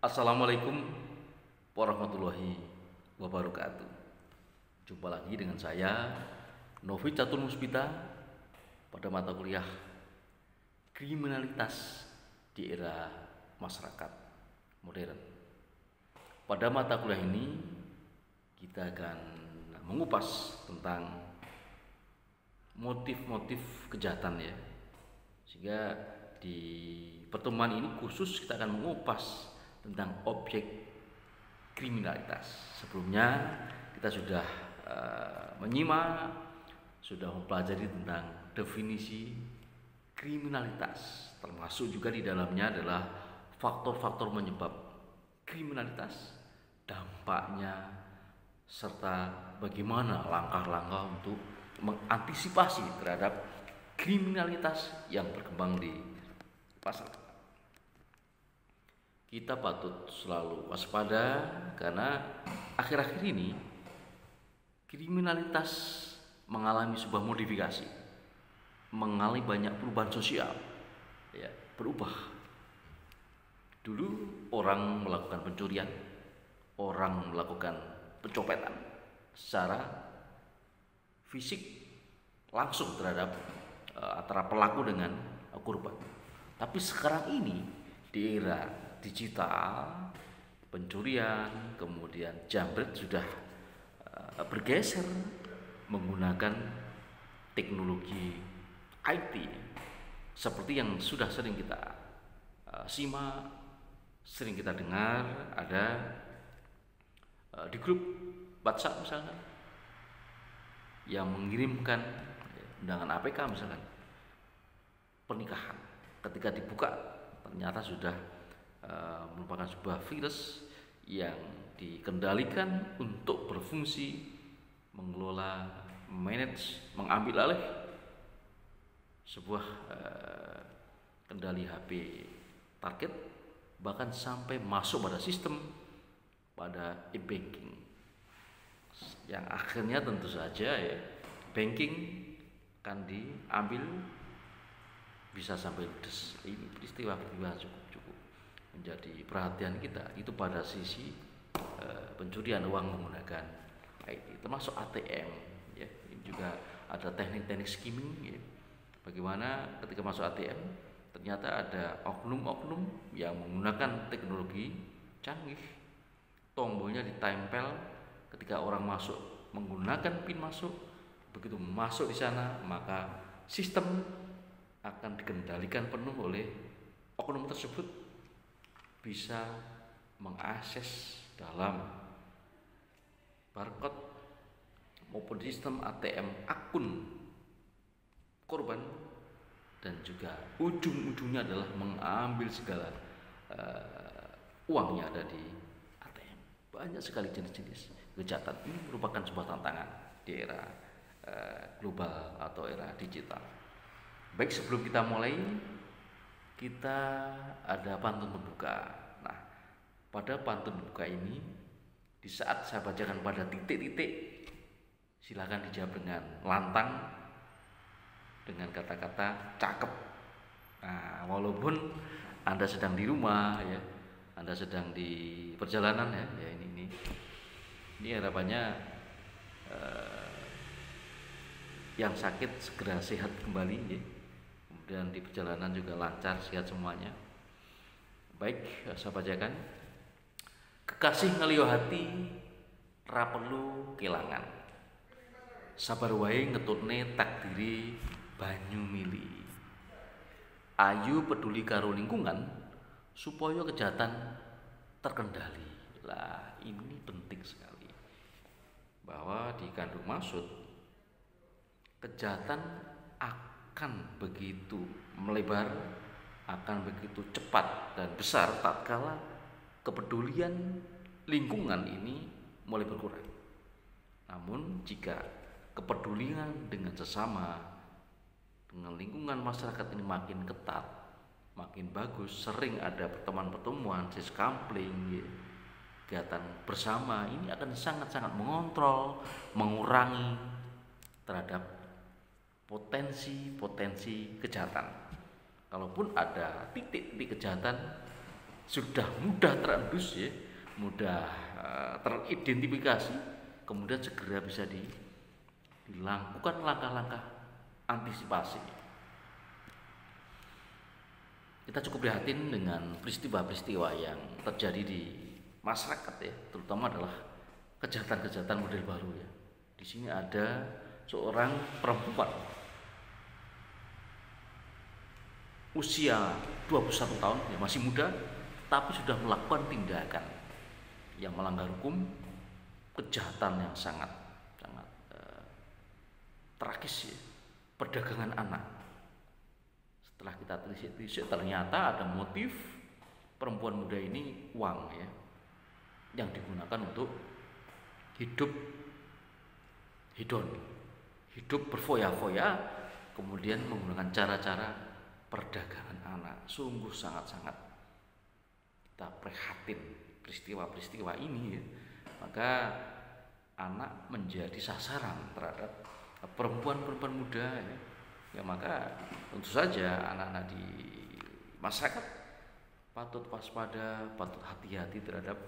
Assalamualaikum warahmatullahi wabarakatuh. Jumpa lagi dengan saya Novi Catur Muspita pada mata kuliah Kriminalitas di Era Masyarakat Modern. Pada mata kuliah ini kita akan mengupas tentang motif-motif kejahatan ya. Sehingga di pertemuan ini khusus kita akan mengupas tentang objek kriminalitas. Sebelumnya kita sudah menyimak, sudah mempelajari tentang definisi kriminalitas, termasuk juga di dalamnya adalah faktor-faktor menyebab kriminalitas, dampaknya, serta bagaimana langkah-langkah untuk mengantisipasi terhadap kriminalitas yang berkembang di masyarakat. Kita patut selalu waspada karena akhir-akhir ini kriminalitas mengalami sebuah modifikasi, mengalami banyak perubahan sosial, ya, berubah. Dulu orang melakukan pencurian, orang melakukan pencopetan secara fisik langsung terhadap antara pelaku dengan korban. Tapi sekarang ini di era digital, pencurian, kemudian jambret sudah bergeser menggunakan teknologi IT seperti yang sudah sering kita simak, sering kita dengar ada di grup WhatsApp misalkan yang mengirimkan undangan APK misalkan pernikahan, ketika dibuka ternyata sudah merupakan sebuah virus yang dikendalikan untuk berfungsi mengelola, manage, mengambil alih sebuah kendali HP target, bahkan sampai masuk pada sistem, pada e-banking, yang akhirnya tentu saja ya banking akan diambil, bisa sampai ludes. Ini peristiwa cukup menjadi perhatian kita, itu pada sisi pencurian uang menggunakan IT, termasuk ATM ya. Ini juga ada teknik-teknik skimming ya. Bagaimana ketika masuk ATM ternyata ada oknum-oknum yang menggunakan teknologi canggih, tombolnya ditempel ketika orang masuk menggunakan PIN masuk, begitu masuk di sana maka sistem akan dikendalikan penuh oleh oknum tersebut, bisa mengakses dalam barcode maupun sistem ATM akun korban, dan juga ujung-ujungnya adalah mengambil segala uang yang ada di ATM. Banyak sekali jenis-jenis kejahatan. Ini merupakan sebuah tantangan di era global atau era digital. Baik, sebelum kita mulai, kita ada pantun pembuka. Nah, pada pantun pembuka ini, di saat saya bacakan pada titik-titik, silakan dijawab dengan lantang, dengan kata-kata cakep. Nah, walaupun Anda sedang di rumah ya, Anda sedang di perjalanan ya ini harapannya yang sakit segera sehat kembali ya. Dan di perjalanan juga lancar, sehat semuanya. Baik, saya bacakan. Kekasih ngeliyo hati ra perlu kelangan, sabar wae ngetutne takdiri banyu mili. Ayu peduli karo lingkungan supaya kejahatan terkendali. Lah, ini penting sekali, bahwa dikandung maksud kejahatan akan begitu melebar, akan begitu cepat dan besar tatkala kepedulian lingkungan ini mulai berkurang. Namun jika kepedulian dengan sesama, dengan lingkungan masyarakat ini makin ketat, makin bagus, sering ada pertemuan-pertemuan, siskampling, kegiatan bersama, ini akan sangat-sangat mengontrol, mengurangi terhadap potensi kejahatan. Kalaupun ada titik-titik kejahatan, sudah mudah terendus ya, mudah teridentifikasi, kemudian segera bisa dilakukan langkah-langkah antisipasi. Kita cukup prihatin dengan peristiwa-peristiwa yang terjadi di masyarakat ya, terutama adalah kejahatan-kejahatan model baru ya. Di sini ada seorang perempuan usia 21 tahun ya, masih muda, tapi sudah melakukan tindakan yang melanggar hukum, kejahatan yang sangat tragis ya, perdagangan anak. Setelah kita telisik ternyata ada motif perempuan muda ini uang ya, yang digunakan untuk hidup hedon, hidup berfoya-foya, kemudian menggunakan cara-cara perdagangan anak. Sungguh sangat-sangat kita prihatin peristiwa-peristiwa ini ya. Maka anak menjadi sasaran terhadap perempuan-perempuan muda ya. Ya maka tentu saja anak-anak di masyarakat patut waspada, patut hati-hati terhadap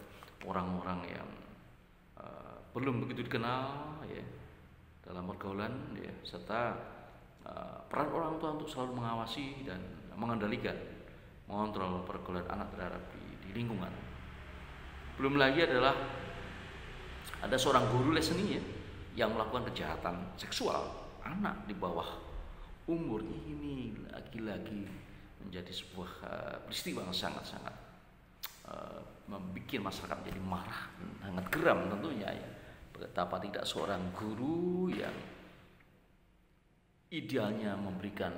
orang-orang yang belum begitu dikenal ya dalam pergaulan ya, serta peran orang tua untuk selalu mengawasi dan mengendalikan, mengontrol pergaulan anak terhadap di lingkungan. Belum lagi adalah ada seorang guru les seni ya, yang melakukan kejahatan seksual anak di bawah umur. Ini lagi-lagi menjadi sebuah peristiwa yang sangat-sangat membuat masyarakat menjadi marah, sangat geram tentunya ya. Betapa tidak seorang guru yang idealnya memberikan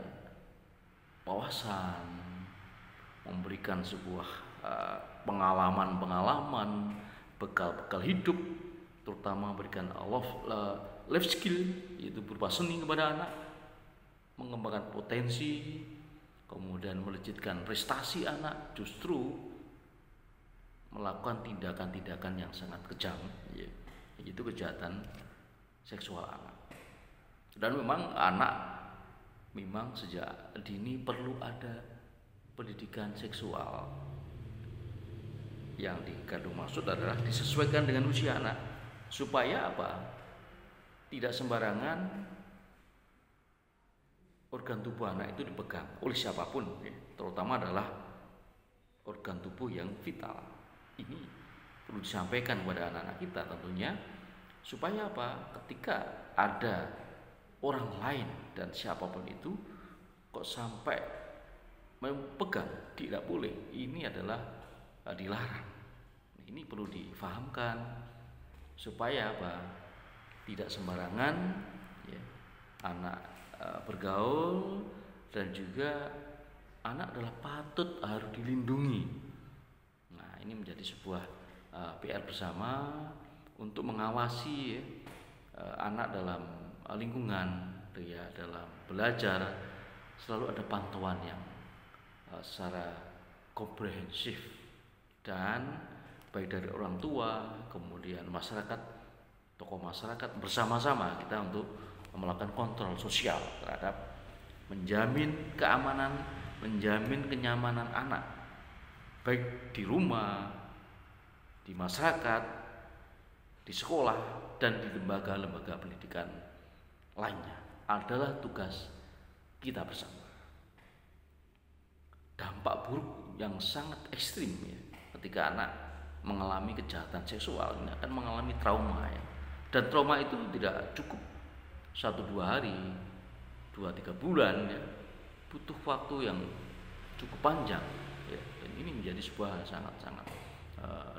wawasan, memberikan sebuah pengalaman-pengalaman, bekal-bekal hidup, terutama memberikan life skill, yaitu berupa seni kepada anak, mengembangkan potensi, kemudian melejitkan prestasi anak, justru melakukan tindakan-tindakan yang sangat kejam ya, yaitu kejahatan seksual anak. Dan memang anak memang sejak dini perlu ada pendidikan seksual. Yang dikandung maksud adalah disesuaikan dengan usia anak, supaya apa? Tidak sembarangan organ tubuh anak itu dipegang oleh siapapun ya, terutama adalah organ tubuh yang vital. Ini perlu disampaikan kepada anak-anak kita tentunya, supaya apa? Ketika ada orang lain dan siapapun itu kok sampai memegang, tidak boleh, ini adalah dilarang. Ini perlu difahamkan supaya apa? Tidak sembarangan ya, anak bergaul, dan juga anak adalah patut harus dilindungi. Nah, ini menjadi sebuah PR bersama untuk mengawasi ya, anak dalam lingkungan ya, dalam belajar selalu ada pantauan yang secara komprehensif, dan baik dari orang tua, kemudian masyarakat, tokoh masyarakat, bersama-sama kita untuk melakukan kontrol sosial terhadap menjamin keamanan, menjamin kenyamanan anak, baik di rumah, di masyarakat, di sekolah, dan di lembaga-lembaga pendidikan lainnya. Adalah tugas kita bersama. Dampak buruk yang sangat ekstrim ya, ketika anak mengalami kejahatan seksual ini akan mengalami trauma ya. Dan trauma itu tidak cukup 1-2 hari, 2-3 bulan ya, butuh waktu yang cukup panjang ya. Dan ini menjadi sebuah sangat-sangat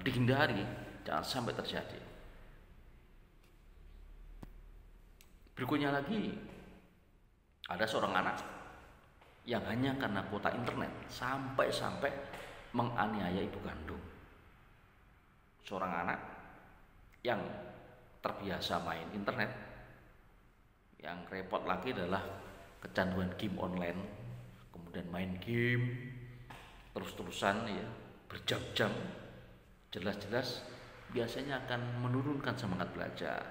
dihindari, jangan sampai terjadi. Berikutnya lagi, ada seorang anak yang hanya karena kuota internet sampai menganiaya ibu kandung. Seorang anak yang terbiasa main internet, yang repot lagi adalah kecanduan game online, kemudian main game terus-terusan ya, berjam-jam, jelas-jelas biasanya akan menurunkan semangat belajar,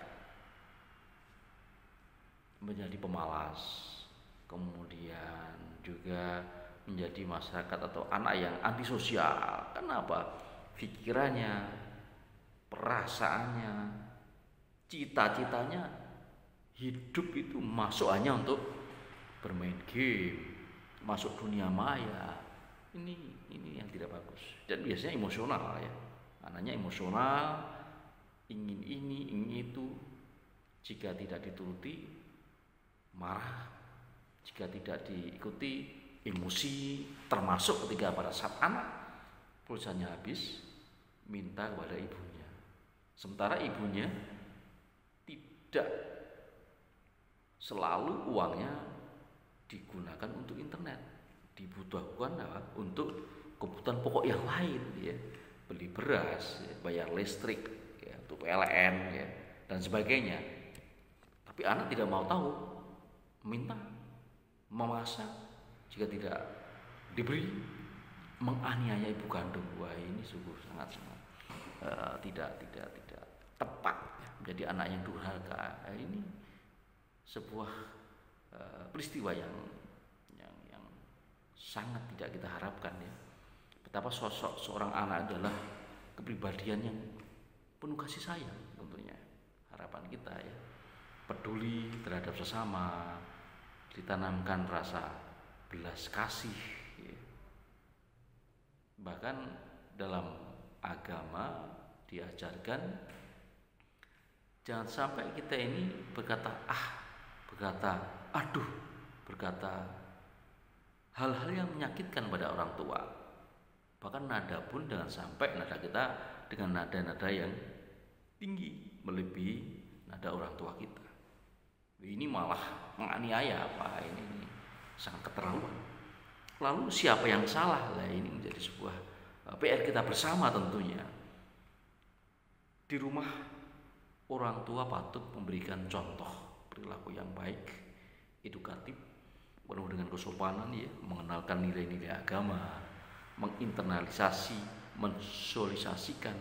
menjadi pemalas, kemudian juga menjadi masyarakat atau anak yang antisosial, Kenapa? Pikirannya, perasaannya, cita-citanya hidup itu masuk hanya untuk bermain game, masuk dunia maya. Ini yang tidak bagus. Dan biasanya emosional ya. Anaknya emosional, ingin ini, ingin itu. Jika tidak dituruti, marah. Jika tidak diikuti, emosi. Termasuk ketika pada saat anak pulsanya habis, minta kepada ibunya. Sementara ibunya tidak selalu uangnya digunakan untuk internet, dibutuhkan untuk kebutuhan pokok yang lain ya, beli beras ya, bayar listrik ya, untuk PLN ya, dan sebagainya. Tapi anak tidak mau tahu, minta memasak, jika tidak diberi menganiaya ibu kandung. Wah, ini sungguh sangat tidak tepat ya, menjadi anak yang durhaka. Ini sebuah peristiwa yang sangat tidak kita harapkan ya. Betapa sosok seorang anak adalah kepribadian yang penuh kasih sayang tentunya. Harapan kita ya, peduli terhadap sesama, ditanamkan rasa belas kasih ya. Bahkan dalam agama diajarkan jangan sampai kita ini berkata aduh, berkata hal-hal yang menyakitkan pada orang tua. Bahkan nada pun jangan sampai nada kita dengan nada-nada yang tinggi melebihi nada orang tua kita. Ini malah menganiaya apa ini sangat keterlaluan. Lalu siapa yang salah? Lah ini menjadi sebuah PR kita bersama tentunya. Di rumah orang tua patut memberikan contoh perilaku yang baik, edukatif, penuh dengan kesopanan ya, mengenalkan nilai-nilai agama, menginternalisasi, mensosialisasikan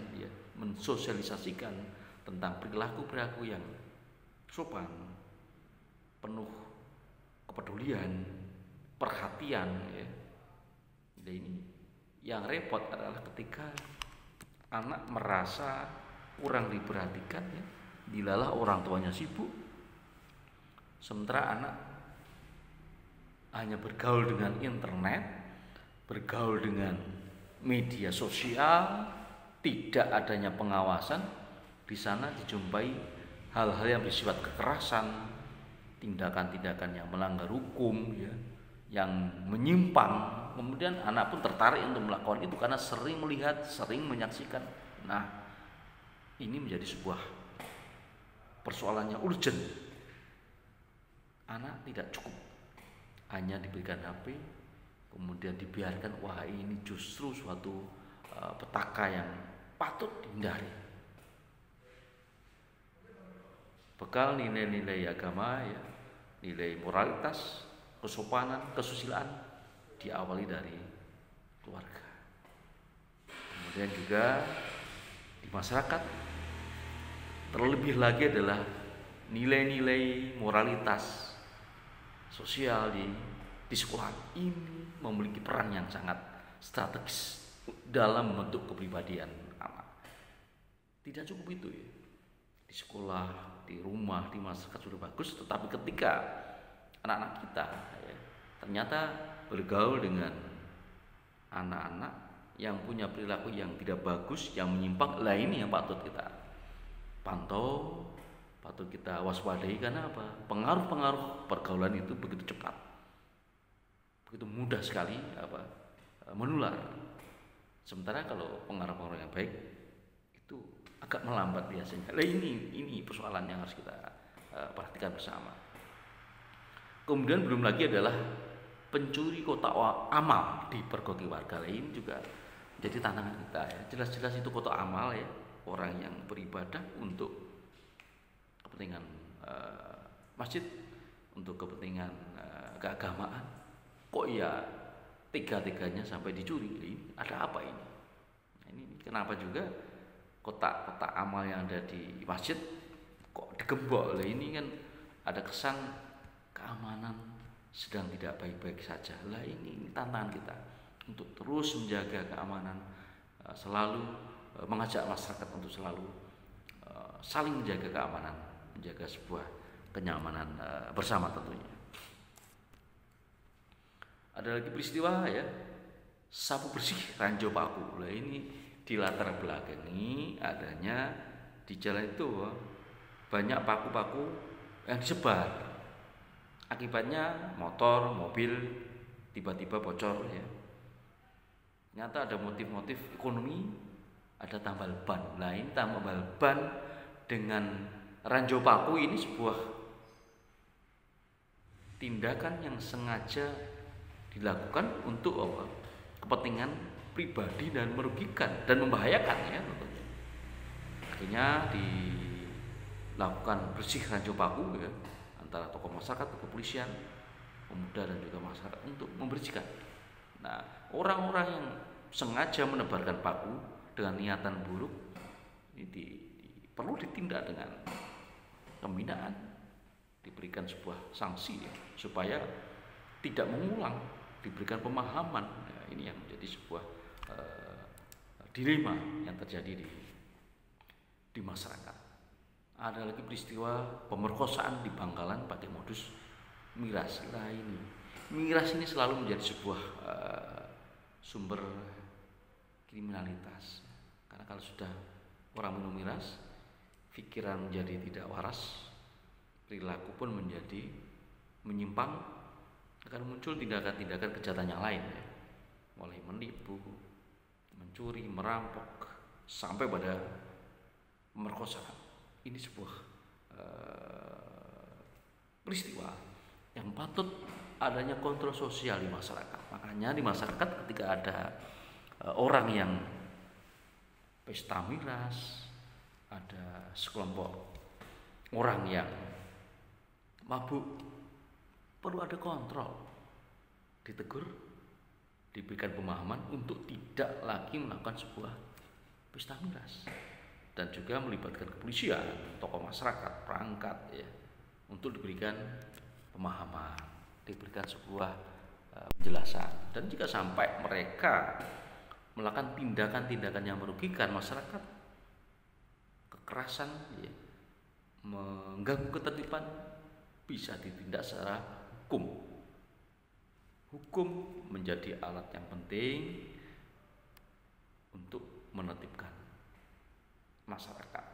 tentang perilaku-perilaku yang sopan, penuh kepedulian, perhatian ya. Dan ini yang repot adalah ketika anak merasa kurang diperhatikan ya, dilalah orang tuanya sibuk, sementara anak hanya bergaul dengan internet, bergaul dengan media sosial, tidak adanya pengawasan. Di sana dijumpai hal-hal yang bersifat kekerasan, tindakan-tindakan yang melanggar hukum ya, yang menyimpang. Kemudian anak pun tertarik untuk melakukan itu karena sering melihat, sering menyaksikan. Nah, ini menjadi sebuah persoalannya urgent. Anak tidak cukup hanya diberikan HP, kemudian dibiarkan. Wah, ini justru suatu petaka yang patut dihindari. Bekal nilai-nilai agama ya, nilai moralitas, kesopanan, kesusilaan diawali dari keluarga. Kemudian juga di masyarakat, terlebih lagi adalah nilai-nilai moralitas sosial di sekolah ini memiliki peran yang sangat strategis dalam membentuk kepribadian anak. Tidak cukup itu ya, di sekolah, di rumah, di masyarakat sudah bagus, tetapi ketika anak-anak kita ya, ternyata bergaul dengan anak-anak yang punya perilaku yang tidak bagus, yang menyimpang, lah ini yang patut kita pantau, patut kita waspadai. Karena apa? Pengaruh-pengaruh pergaulan itu begitu cepat, begitu mudah sekali menular. Sementara kalau pengaruh-pengaruh yang baik itu agak melambat biasanya. Lah ini persoalan yang harus kita perhatikan bersama. Kemudian belum lagi adalah pencuri kotak amal di pergoki warga lain juga jadi tantangan kita ya. Jelas-jelas itu kotak amal ya, orang yang beribadah untuk kepentingan masjid, untuk kepentingan keagamaan, kok ya tiga-tiganya sampai dicuri. Ini ada apa ini? Nah, ini kenapa juga kotak-kotak amal yang ada di masjid kok digembok? Lah ini kan ada kesan keamanan sedang tidak baik-baik saja. Lah ini tantangan kita untuk terus menjaga keamanan selalu mengajak masyarakat untuk selalu saling menjaga keamanan, menjaga sebuah kenyamanan bersama tentunya. Ada lagi peristiwa ya, sapu bersih Ranjau Paku. Nah, ini di latar belakangi adanya di jalan itu banyak paku-paku yang disebar. Akibatnya motor, mobil tiba-tiba bocor ya. Ternyata ada motif-motif ekonomi, ada tambal ban. Nah, ini tambal ban dengan ranjau paku ini sebuah tindakan yang sengaja dilakukan untuk apa? Kepentingan pribadi dan merugikan dan membahayakan ya tentunya. Akhirnya dilakukan bersih ranjau paku ya, antara tokoh masyarakat, kepolisian, pemuda dan juga masyarakat untuk membersihkan. Nah, orang-orang yang sengaja menebarkan paku dengan niatan buruk ini perlu ditindak dengan pembinaan, diberikan sebuah sanksi ya, supaya tidak mengulang, diberikan pemahaman. Ya, ini yang menjadi sebuah dilema yang terjadi di masyarakat. Ada lagi peristiwa pemerkosaan di Bangkalan pakai modus miras. Nah, ini miras ini selalu menjadi sebuah sumber kriminalitas. Karena kalau sudah orang minum miras, pikiran menjadi tidak waras, perilaku pun menjadi menyimpang, akan muncul tindakan-tindakan kejahatan yang lain ya. Mulai menipu, mencuri, merampok, sampai pada pemerkosaan. Ini sebuah peristiwa yang patut adanya kontrol sosial di masyarakat. Makanya di masyarakat ketika ada orang yang pesta miras, ada sekelompok orang yang mabuk, perlu ada kontrol, ditegur, diberikan pemahaman untuk tidak lagi melakukan sebuah pesta miras, dan juga melibatkan kepolisian, tokoh masyarakat, perangkat ya, untuk diberikan pemahaman, diberikan sebuah penjelasan. Dan jika sampai mereka melakukan tindakan-tindakan yang merugikan masyarakat, kekerasan ya, mengganggu ketertiban, bisa ditindak secara hukum. Hukum menjadi alat yang penting untuk menertibkan masyarakat.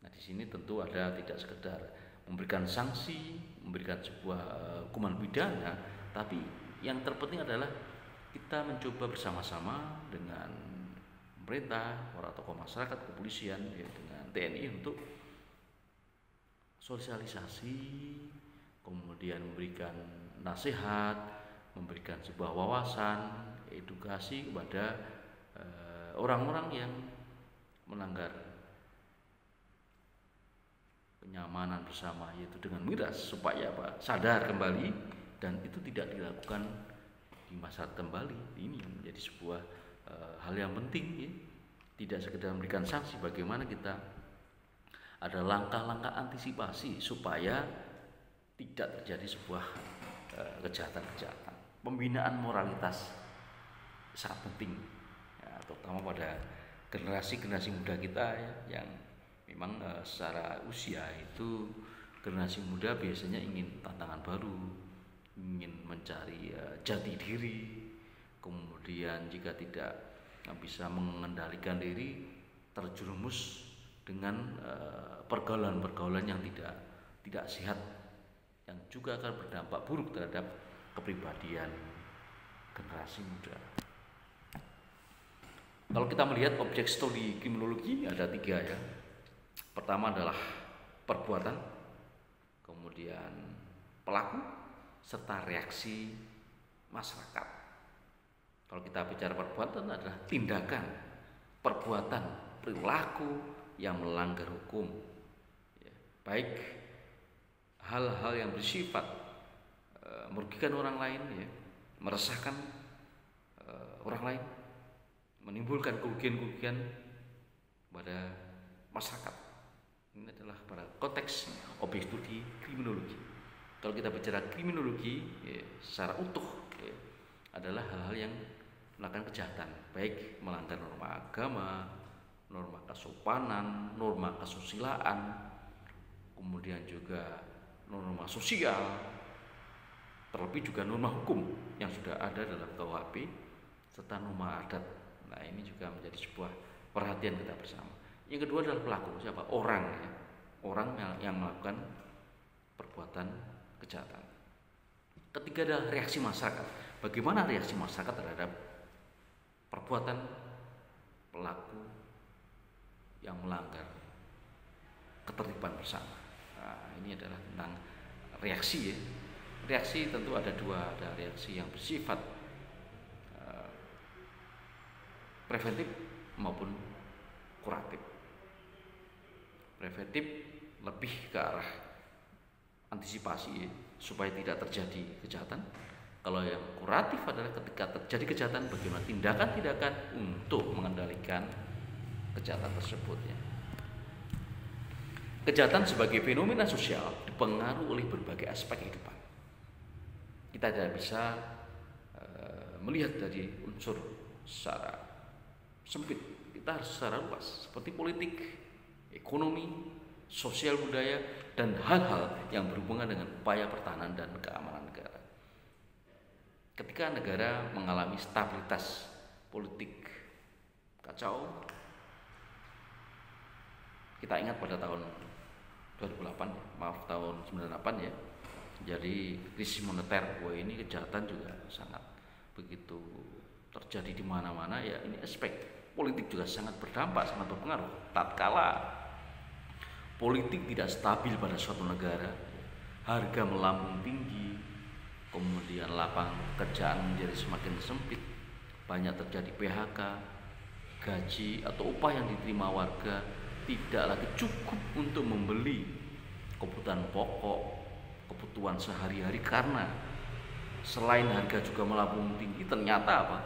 Nah, di sini tentu ada tidak sekedar memberikan sanksi, memberikan sebuah hukuman pidana, tapi yang terpenting adalah kita mencoba bersama-sama dengan pemerintah, para tokoh masyarakat, kepolisian, ya, dengan TNI untuk sosialisasi, kemudian memberikan nasihat, memberikan sebuah wawasan, edukasi kepada orang-orang yang melanggar kenyamanan bersama, yaitu dengan miras, supaya apa? Sadar kembali dan itu tidak dilakukan di masa kembali. Ini menjadi sebuah hal yang penting ya. Tidak sekedar memberikan sanksi, bagaimana kita ada langkah-langkah antisipasi supaya tidak terjadi sebuah kejahatan-kejahatan. Pembinaan moralitas sangat penting ya, terutama pada generasi muda kita ya, yang memang secara usia itu generasi muda biasanya ingin tantangan baru, ingin mencari jati diri, kemudian jika tidak bisa mengendalikan diri, terjerumus dengan pergaulan-pergaulan yang tidak sehat, yang juga akan berdampak buruk terhadap kepribadian generasi muda. Kalau kita melihat objek studi kriminologi ada 3 ya. Pertama adalah perbuatan, kemudian pelaku, serta reaksi masyarakat. Kalau kita bicara perbuatan adalah tindakan, perbuatan, perilaku yang melanggar hukum ya, baik hal-hal yang bersifat merugikan orang lain ya, meresahkan orang lain, menimbulkan kerugian-kerugian pada masyarakat. Ini adalah pada konteks objek studi kriminologi. Kalau kita bicara kriminologi ya, secara utuh ya, adalah hal-hal yang melakukan kejahatan, baik melanggar norma agama, norma kesopanan, norma kesusilaan, kemudian juga norma sosial, terlebih juga norma hukum yang sudah ada dalam KUHP serta norma adat. Nah, ini juga menjadi sebuah perhatian kita bersama. Yang kedua adalah pelaku, siapa? Orang ya. Orang yang melakukan perbuatan kejahatan. Ketiga adalah reaksi masyarakat. Bagaimana reaksi masyarakat terhadap perbuatan pelaku yang melanggar ketertiban bersama. Nah, ini adalah tentang reaksi ya. Reaksi tentu ada dua, ada reaksi yang bersifat preventif maupun kuratif. Preventif lebih ke arah antisipasi ya, supaya tidak terjadi kejahatan. Kalau yang kuratif adalah ketika terjadi kejahatan, bagaimana tindakan-tindakan untuk mengendalikan kejahatan tersebut ya. Kejahatan sebagai fenomena sosial dipengaruhi oleh berbagai aspek kehidupan. Kita tidak bisa melihat dari unsur secara sempit, kita harus secara luas, seperti politik, ekonomi, sosial budaya, dan hal-hal yang berhubungan dengan upaya pertahanan dan keamanan negara. Ketika negara mengalami stabilitas politik kacau, kita ingat pada tahun 2008, tahun 98 ya. Jadi krisis moneter, wah ini kejahatan juga sangat begitu terjadi di mana-mana ya. Ini aspek politik juga sangat berdampak, sangat berpengaruh. Tatkala politik tidak stabil pada suatu negara, harga melambung tinggi, kemudian lapangan pekerjaan menjadi semakin sempit, banyak terjadi PHK, gaji atau upah yang diterima warga tidak lagi cukup untuk membeli kebutuhan pokok, kebutuhan sehari-hari, karena selain harga juga melambung tinggi, ternyata apa?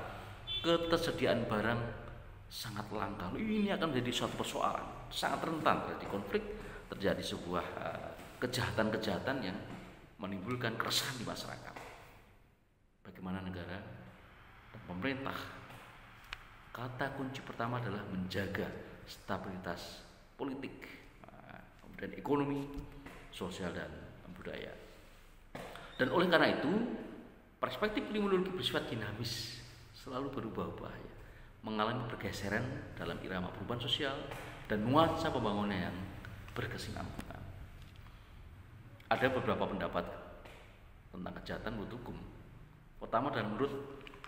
Ketersediaan barang sangat langka. Ini akan menjadi suatu persoalan sangat rentan terjadi konflik, terjadi sebuah kejahatan-kejahatan yang menimbulkan keresahan di masyarakat. Bagaimana negara dan pemerintah? Kata kunci pertama adalah menjaga stabilitas politik, kemudian ekonomi, sosial, dan budaya. Dan oleh karena itu, perspektif kriminologi bersifat dinamis, selalu berubah-ubah ya, mengalami pergeseran dalam irama perubahan sosial dan nuansa pembangunan yang berkesinambungan. Ada beberapa pendapat tentang kejahatan menurut hukum. Pertama adalah menurut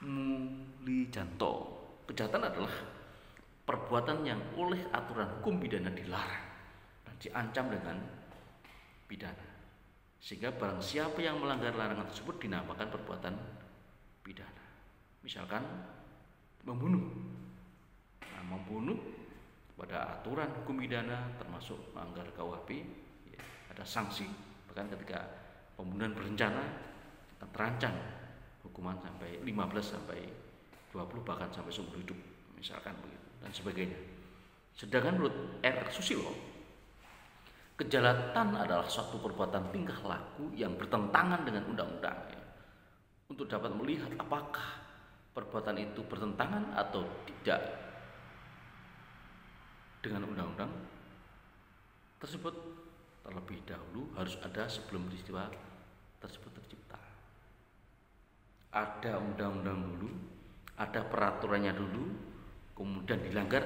Mulijanto, kejahatan adalah perbuatan yang oleh aturan hukum pidana dilarang dan diancam dengan pidana, sehingga barang siapa yang melanggar larangan tersebut dinamakan perbuatan pidana. Misalkan membunuh. Nah, membunuh pada aturan hukum pidana termasuk melanggar KUHP ya, ada sanksi, bahkan ketika pembunuhan berencana akan terancam hukuman sampai 15 sampai 20 bahkan sampai seumur hidup misalkan begitu dan sebagainya. Sedangkan menurut R. Susilo, kejahatan adalah suatu perbuatan tingkah laku yang bertentangan dengan undang-undang ya. Untuk dapat melihat apakah perbuatan itu bertentangan atau tidak dengan undang-undang tersebut, terlebih dahulu harus ada sebelum peristiwa tersebut tercipta. Ada undang-undang dulu, ada peraturannya dulu, kemudian dilanggar,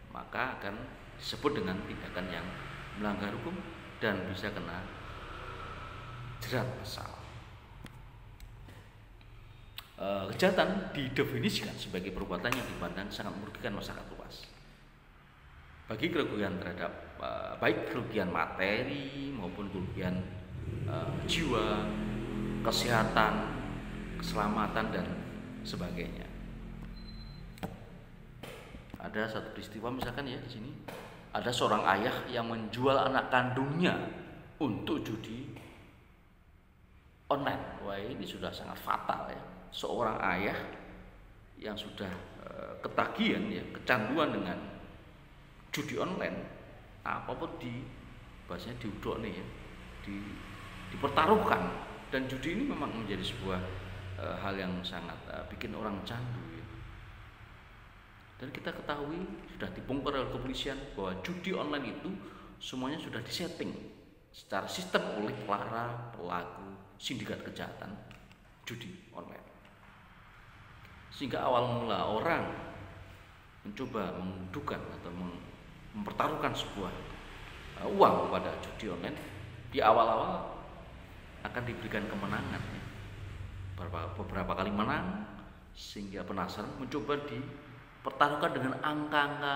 maka akan disebut dengan tindakan yang melanggar hukum dan bisa kena jerat pasal. Kejahatan didefinisikan sebagai perbuatan yang dipandang sangat merugikan masyarakat luas. Bagi kerugian terhadap baik kerugian materi maupun kerugian jiwa, kesehatan, keselamatan dan sebagainya. Ada satu peristiwa misalkan ya di sini, ada seorang ayah yang menjual anak kandungnya untuk judi online. Wah, ini sudah sangat fatal ya. Seorang ayah yang sudah ketagihan ya, kecanduan dengan judi online, apapun bahasanya diudok nih ya, dipertaruhkan. Dan judi ini memang menjadi sebuah hal yang sangat bikin orang candu ya. Dan kita ketahui sudah dibongkar oleh kepolisian bahwa judi online itu semuanya sudah disetting secara sistem oleh para pelaku sindikat kejahatan judi online. Sehingga awal mula orang mencoba mendudukan atau mempertaruhkan sebuah uang pada judi online, di awal-awal akan diberikan kemenangan, beberapa kali menang, sehingga penasaran mencoba dipertaruhkan dengan angka-angka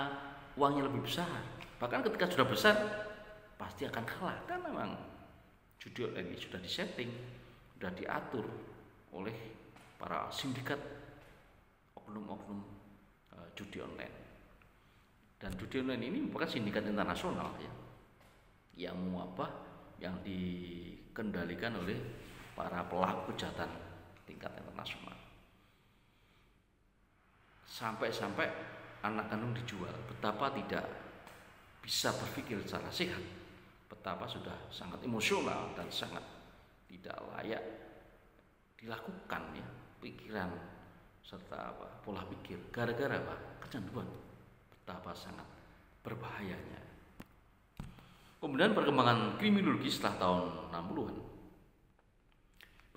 uang yang lebih besar. Bahkan ketika sudah besar pasti akan kalah, karena memang judi online ini sudah disetting, sudah diatur oleh para sindikat oknum-oknum judi online. Dan judi online ini merupakan sindikat internasional ya, yang dikendalikan oleh para pelaku kejahatan tingkat internasional. Sampai-sampai anak kandung dijual. Betapa tidak bisa berpikir secara sehat, betapa sudah sangat emosional dan sangat tidak layak dilakukan ya, pikiran serta pola pikir gara-gara kecanduan. Betapa sangat berbahayanya. Kemudian perkembangan kriminologi setelah tahun 60-an.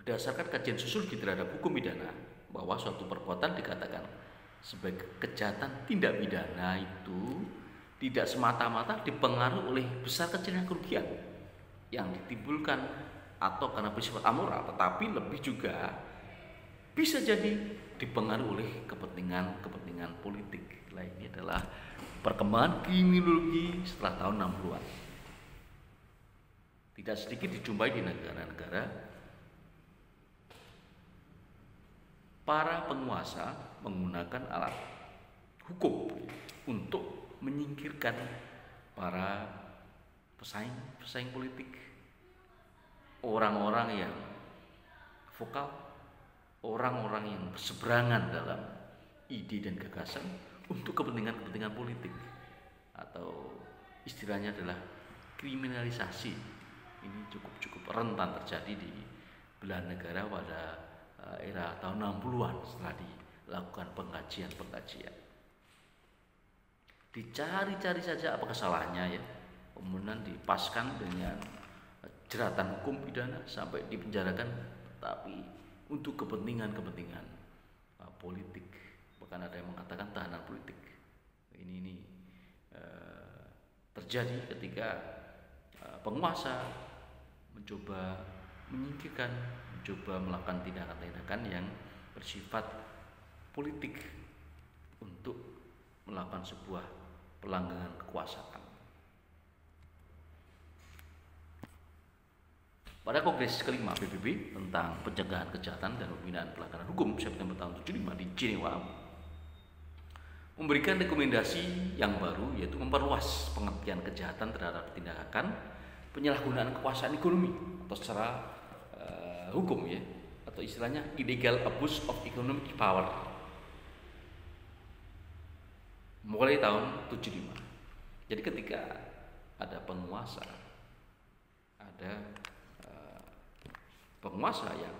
Berdasarkan kajian sosiologi terhadap hukum pidana, bahwa suatu perbuatan dikatakan sebagai kejahatan tindak pidana itu tidak semata-mata dipengaruhi oleh besar kecilnya kerugian yang ditimbulkan atau karena bersifat amoral, tetapi lebih juga bisa jadi dipengaruhi oleh kepentingan politik. Ini adalah perkembangan kriminologi setelah tahun 60-an. Tidak sedikit dijumpai di negara-negara para penguasa menggunakan alat hukum untuk menyingkirkan para pesaing politik, orang-orang yang vokal, orang-orang yang berseberangan dalam ide dan gagasan untuk kepentingan politik, atau istilahnya adalah kriminalisasi. Ini cukup rentan terjadi di belahan negara pada era tahun 60-an setelah dilakukan pengkajian. Dicari-cari saja apa kesalahannya ya, kemudian dipaskan dengan jeratan hukum pidana sampai dipenjarakan, tapi untuk kepentingan politik. Bahkan ada yang mengatakan tahanan politik. Ini terjadi ketika penguasa mencoba menyingkirkan, mencoba melakukan tindakan-tindakan yang bersifat politik untuk melakukan sebuah pelanggaran kekuasaan. Pada Kongres kelima PBB tentang pencegahan kejahatan dan pembinaan pelanggaran hukum September tahun 75 di Jenewa memberikan rekomendasi yang baru, yaitu memperluas pengertian kejahatan terhadap tindakan penyalahgunaan kekuasaan ekonomi atau secara hukum ya, atau istilahnya illegal abuse of economic power, mulai tahun 75. Jadi ketika ada penguasa yang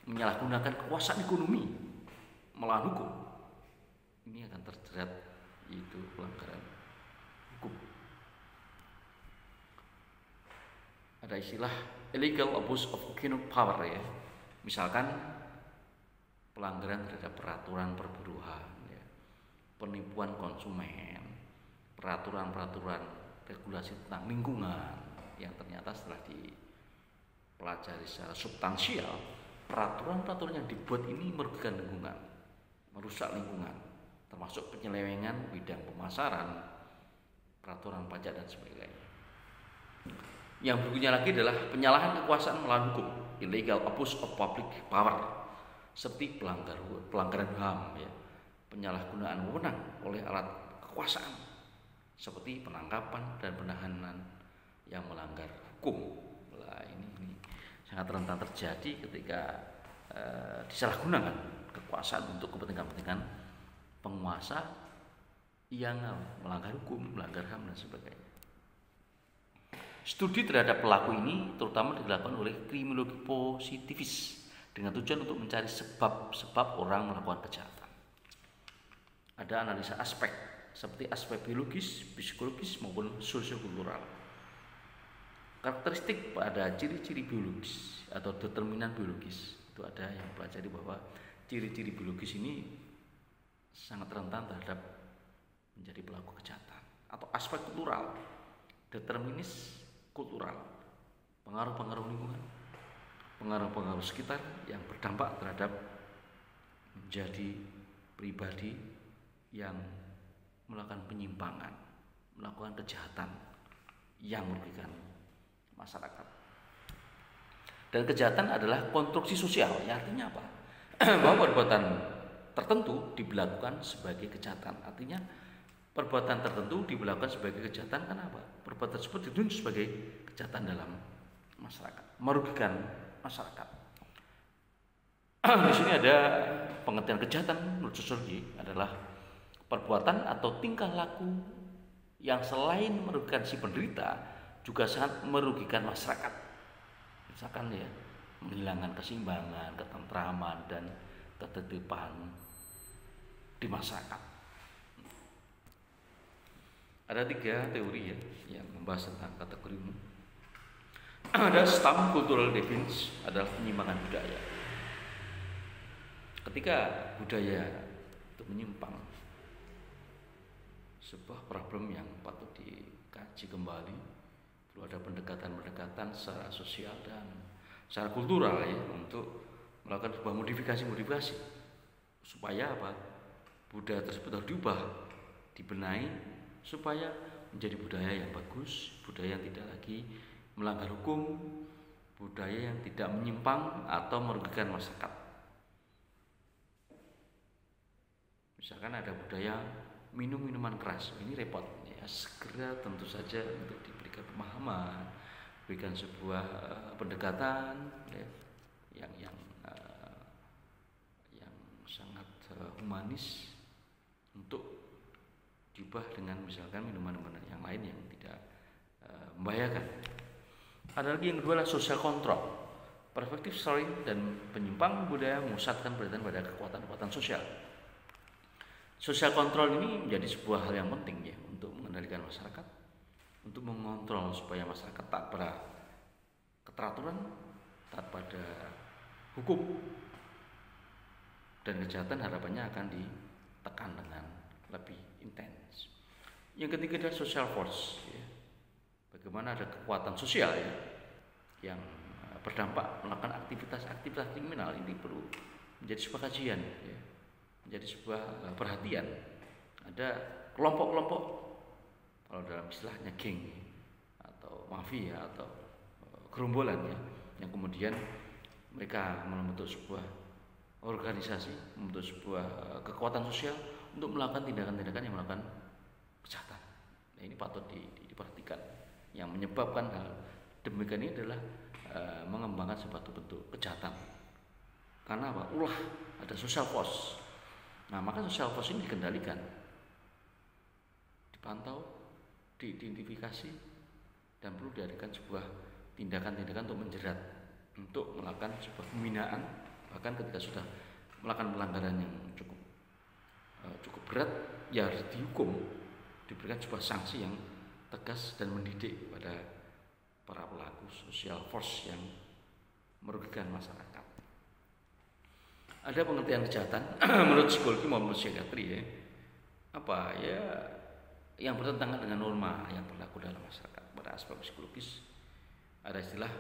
menyalahgunakan kekuasaan ekonomi melawan hukum, ini akan terjerat yaitu pelanggaran hukum. Ada istilah illegal abuse of economic power ya, misalkan pelanggaran terhadap peraturan perburuhan ya, penipuan konsumen, peraturan regulasi tentang lingkungan yang ternyata setelah dipelajari secara substansial, peraturan yang dibuat ini merugikan lingkungan, merusak lingkungan, termasuk penyelewengan bidang pemasaran, peraturan pajak dan sebagainya. Yang berikutnya lagi adalah penyalahan kekuasaan melawan hukum, illegal abuse of public power, seperti pelanggaran HAM ya, penyalahgunaan wewenang oleh alat kekuasaan seperti penangkapan dan penahanan yang melanggar hukum. Ini sangat rentan terjadi ketika disalahgunakan kekuasaan untuk kepentingan penguasa yang melanggar hukum, melanggar HAM dan sebagainya. Studi terhadap pelaku ini terutama dilakukan oleh kriminologi positivis dengan tujuan untuk mencari sebab-sebab orang melakukan kejahatan. ada analisa aspek seperti aspek biologis, psikologis maupun sosiokultural. Karakteristik pada ciri-ciri biologis atau determinan biologis itu ada yang pelajari bahwa ciri-ciri biologis ini sangat rentan terhadap menjadi pelaku kejahatan. Atau aspek kultural, determinis kultural, pengaruh-pengaruh lingkungan, pengaruh-pengaruh sekitar yang berdampak terhadap menjadi pribadi yang melakukan penyimpangan, melakukan kejahatan yang merugikan masyarakat. Dan kejahatan adalah konstruksi sosial, yang artinya apa? Bahwa perbuatan tertentu diberlakukan sebagai kejahatan. Artinya perbuatan tertentu diberlakukan sebagai kejahatan karena apa? Perbuatan tersebut ditunjuk sebagai kejahatan dalam masyarakat, merugikan masyarakat. Di sini ada pengertian kejahatan menurut sosiologi adalah perbuatan atau tingkah laku yang selain merugikan si penderita juga sangat merugikan masyarakat. Misalkan ya, menghilangkan keseimbangan, ketentraman dan ketertiban di masyarakat. Ada 3 teori ya yang membahas tentang kategori umum. Ada stam cultural deviance adalah penyimpangan budaya. Ketika budaya itu menyimpang, sebuah problem yang patut dikaji kembali, perlu ada pendekatan-pendekatan secara sosial dan secara kultural ya untuk melakukan sebuah modifikasi supaya apa? Budaya tersebut harus diubah, dibenahi supaya menjadi budaya yang bagus, budaya yang tidak lagi melanggar hukum, budaya yang tidak menyimpang atau merugikan masyarakat. Misalkan ada budaya minum minuman keras, ini repot ya, segera tentu saja untuk diberikan pemahaman, berikan sebuah pendekatan ya, yang sangat humanis untuk diubah dengan misalkan minuman-minuman yang lain yang tidak membahayakan. Ada lagi yang kedua adalah social control. Perspektif story dan penyimpang budaya memusatkan perhatian pada kekuatan-kekuatan sosial. Social control ini menjadi sebuah hal yang penting ya untuk mengendalikan masyarakat, untuk mengontrol supaya masyarakat taat pada keteraturan, taat pada hukum, dan kejahatan harapannya akan ditekan dengan lebih intens. Yang ketiga adalah social force ya. Bagaimana ada kekuatan sosial ya yang berdampak melakukan aktivitas kriminal, ini perlu menjadi sebuah kajian ya, menjadi sebuah perhatian. Ada kelompok-kelompok, kalau dalam istilahnya geng atau mafia atau gerombolan ya, yang kemudian mereka membentuk sebuah organisasi, membentuk sebuah kekuatan sosial untuk melakukan tindakan-tindakan yang melakukan kejahatan. Nah, ini patut diperhatikan. Yang menyebabkan hal demikian ini adalah mengembangkan sebuah bentuk kejahatan. Karena apa? Ulah ada social force. Nah, maka social force ini dikendalikan, dipantau, diidentifikasi, dan perlu diadakan sebuah tindakan-tindakan untuk menjerat, untuk melakukan sebuah pembinaan, bahkan ketika sudah melakukan pelanggaran yang cukup berat, ya harus dihukum, diberikan sebuah sanksi yang tegas dan mendidik pada para pelaku social force yang merugikan masyarakat. Ada pengertian kejahatan menurut psikologi maupun psikiatri ya, apa ya yang bertentangan dengan norma yang berlaku dalam masyarakat. Pada aspek psikologis ada istilah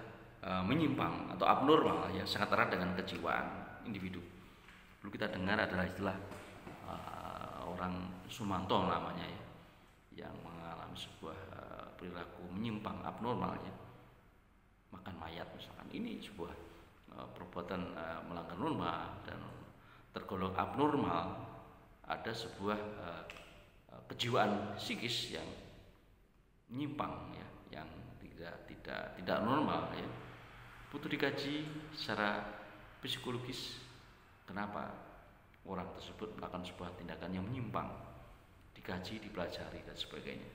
menyimpang atau abnormal yang sangat erat dengan kejiwaan individu. Dulu kita dengar adalah istilah orang Sumanto namanya ya, yang mengalami sebuah perilaku menyimpang abnormal ya, makan mayat misalkan. Ini sebuah perbuatan melanggar norma dan tergolong abnormal. Ada sebuah kejiwaan psikis yang menyimpang ya, yang tidak normal ya, butuh dikaji secara psikologis kenapa orang tersebut melakukan sebuah tindakan yang menyimpang, dikaji, dipelajari dan sebagainya.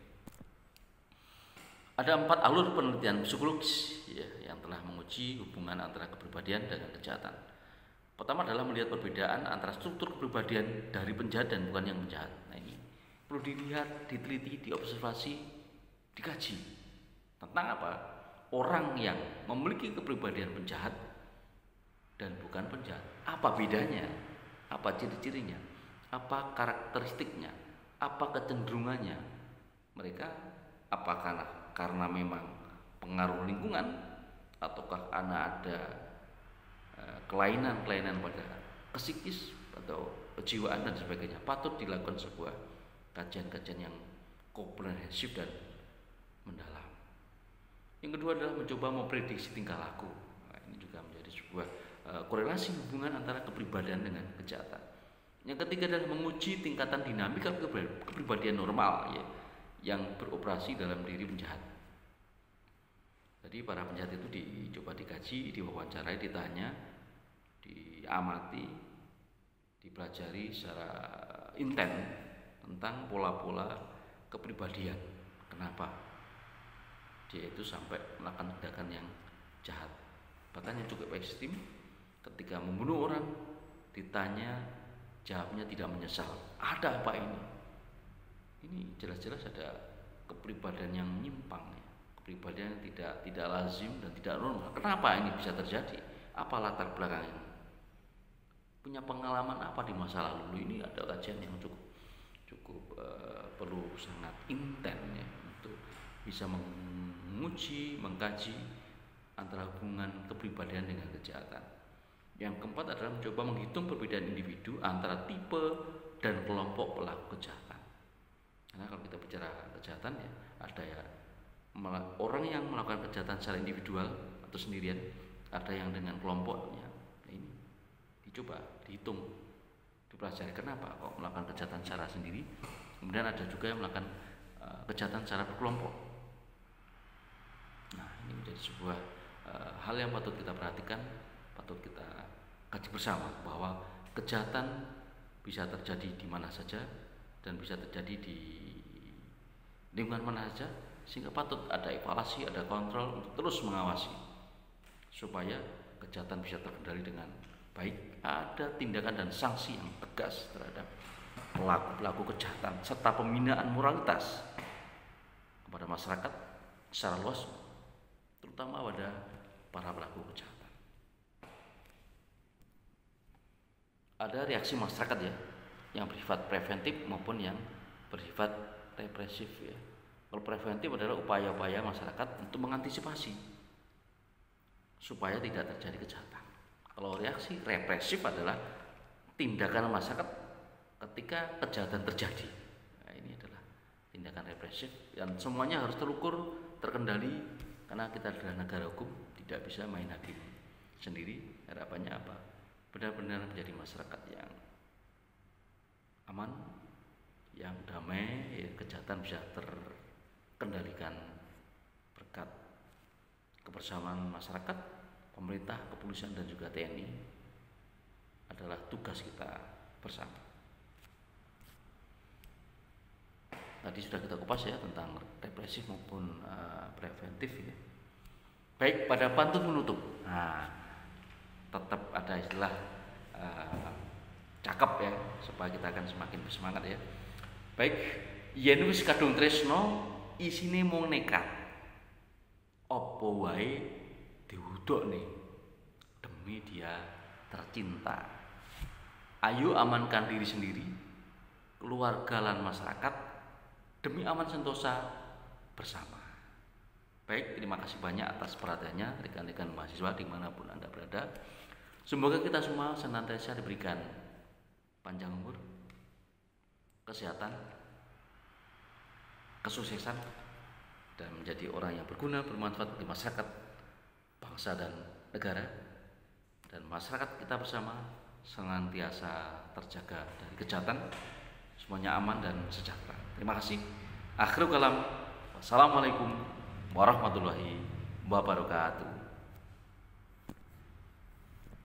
Ada 4 alur penelitian psikologis ya, yang telah menguji hubungan antara kepribadian dengan kejahatan. Pertama adalah melihat perbedaan antara struktur kepribadian dari penjahat dan bukan yang penjahat. perlu dilihat, diteliti, diobservasi, dikaji. Tentang apa? Orang yang memiliki kepribadian penjahat dan bukan penjahat. Apa bedanya? Apa ciri-cirinya? Apa karakteristiknya? Apa kecenderungannya? Mereka apakah karena memang pengaruh lingkungan ataukah karena ada kelainan-kelainan pada psikis atau kejiwaan dan sebagainya. Patut dilakukan sebuah kajian-kajian yang komprehensif dan mendalam. Yang kedua adalah mencoba memprediksi tingkah laku. Nah, ini juga menjadi sebuah korelasi hubungan antara kepribadian dengan kejahatan. Yang ketiga adalah menguji tingkatan dinamika kepribadian normal ya, yang beroperasi dalam diri penjahat. Jadi para penjahat itu dicoba dikaji, diwawancarai, ditanya, diamati, dipelajari secara intens tentang pola-pola kepribadian. Kenapa dia itu sampai melakukan tindakan yang jahat? Bahkan yang cukup ekstrim, ketika membunuh orang ditanya, jawabnya tidak menyesal. Ada apa ini? Ini jelas-jelas ada kepribadian yang menyimpang ya. Kepribadian yang tidak lazim dan tidak normal. Kenapa ini bisa terjadi? Apa latar belakangnya? Punya pengalaman apa di masa lalu? Ini ada kajian yang cukup perlu sangat intens ya, untuk bisa menguji, mengkaji antara hubungan kepribadian dengan kejahatan. Yang keempat adalah mencoba menghitung perbedaan individu antara tipe dan kelompok pelaku kejahatan. Karena kalau kita bicara kejahatan ya, ada ya orang yang melakukan kejahatan secara individual atau sendirian, ada yang dengan kelompoknya. Nah, ini dicoba dihitung, dipelajari kenapa kok melakukan kejahatan secara sendiri. Kemudian ada juga yang melakukan kejahatan secara berkelompok. Nah, ini menjadi sebuah hal yang patut kita perhatikan, patut kita kaji bersama, bahwa kejahatan bisa terjadi di mana saja dan bisa terjadi di lingkungan mana saja, sehingga patut ada evaluasi, ada kontrol untuk terus mengawasi supaya kejahatan bisa terkendali dengan baik, ada tindakan dan sanksi yang tegas terhadap pelaku-pelaku kejahatan serta pembinaan moralitas kepada masyarakat secara luas, terutama pada para pelaku kejahatan. Ada reaksi masyarakat ya, yang bersifat preventif maupun yang bersifat represif ya. Kalau preventif adalah upaya-upaya masyarakat untuk mengantisipasi supaya tidak terjadi kejahatan. Kalau reaksi represif adalah tindakan masyarakat ketika kejahatan terjadi. Nah, ini adalah tindakan represif dan semuanya harus terukur, terkendali, karena kita adalah negara hukum, tidak bisa main hakim sendiri. Harapannya apa? Benar-benar menjadi masyarakat yang aman, yang damai, ya, kejahatan bisa terkendalikan berkat kebersamaan masyarakat, pemerintah, kepolisian dan juga TNI. Adalah tugas kita bersama. Tadi sudah kita kupas ya tentang represif maupun preventif ya. Baik, pada pantun menutup. Nah, tetap ada istilah cakep ya, supaya kita akan semakin bersemangat ya. Baik, yen wis kadung tresno isine mung nekat. Apa wae diwudokne demi dia tercinta. Ayo amankan diri sendiri, keluarga lan masyarakat demi aman sentosa bersama. Baik, terima kasih banyak atas perhatiannya rekan-rekan mahasiswa dimanapun Anda berada. Semoga kita semua senantiasa diberikan panjang umur, kesehatan, kesuksesan, dan menjadi orang yang berguna, bermanfaat bagi masyarakat, bangsa dan negara. Dan masyarakat kita bersama senantiasa terjaga dari kejahatan, semuanya aman dan sejahtera. Terima kasih. Akhirul kalam. Wassalamualaikum warahmatullahi wabarakatuh.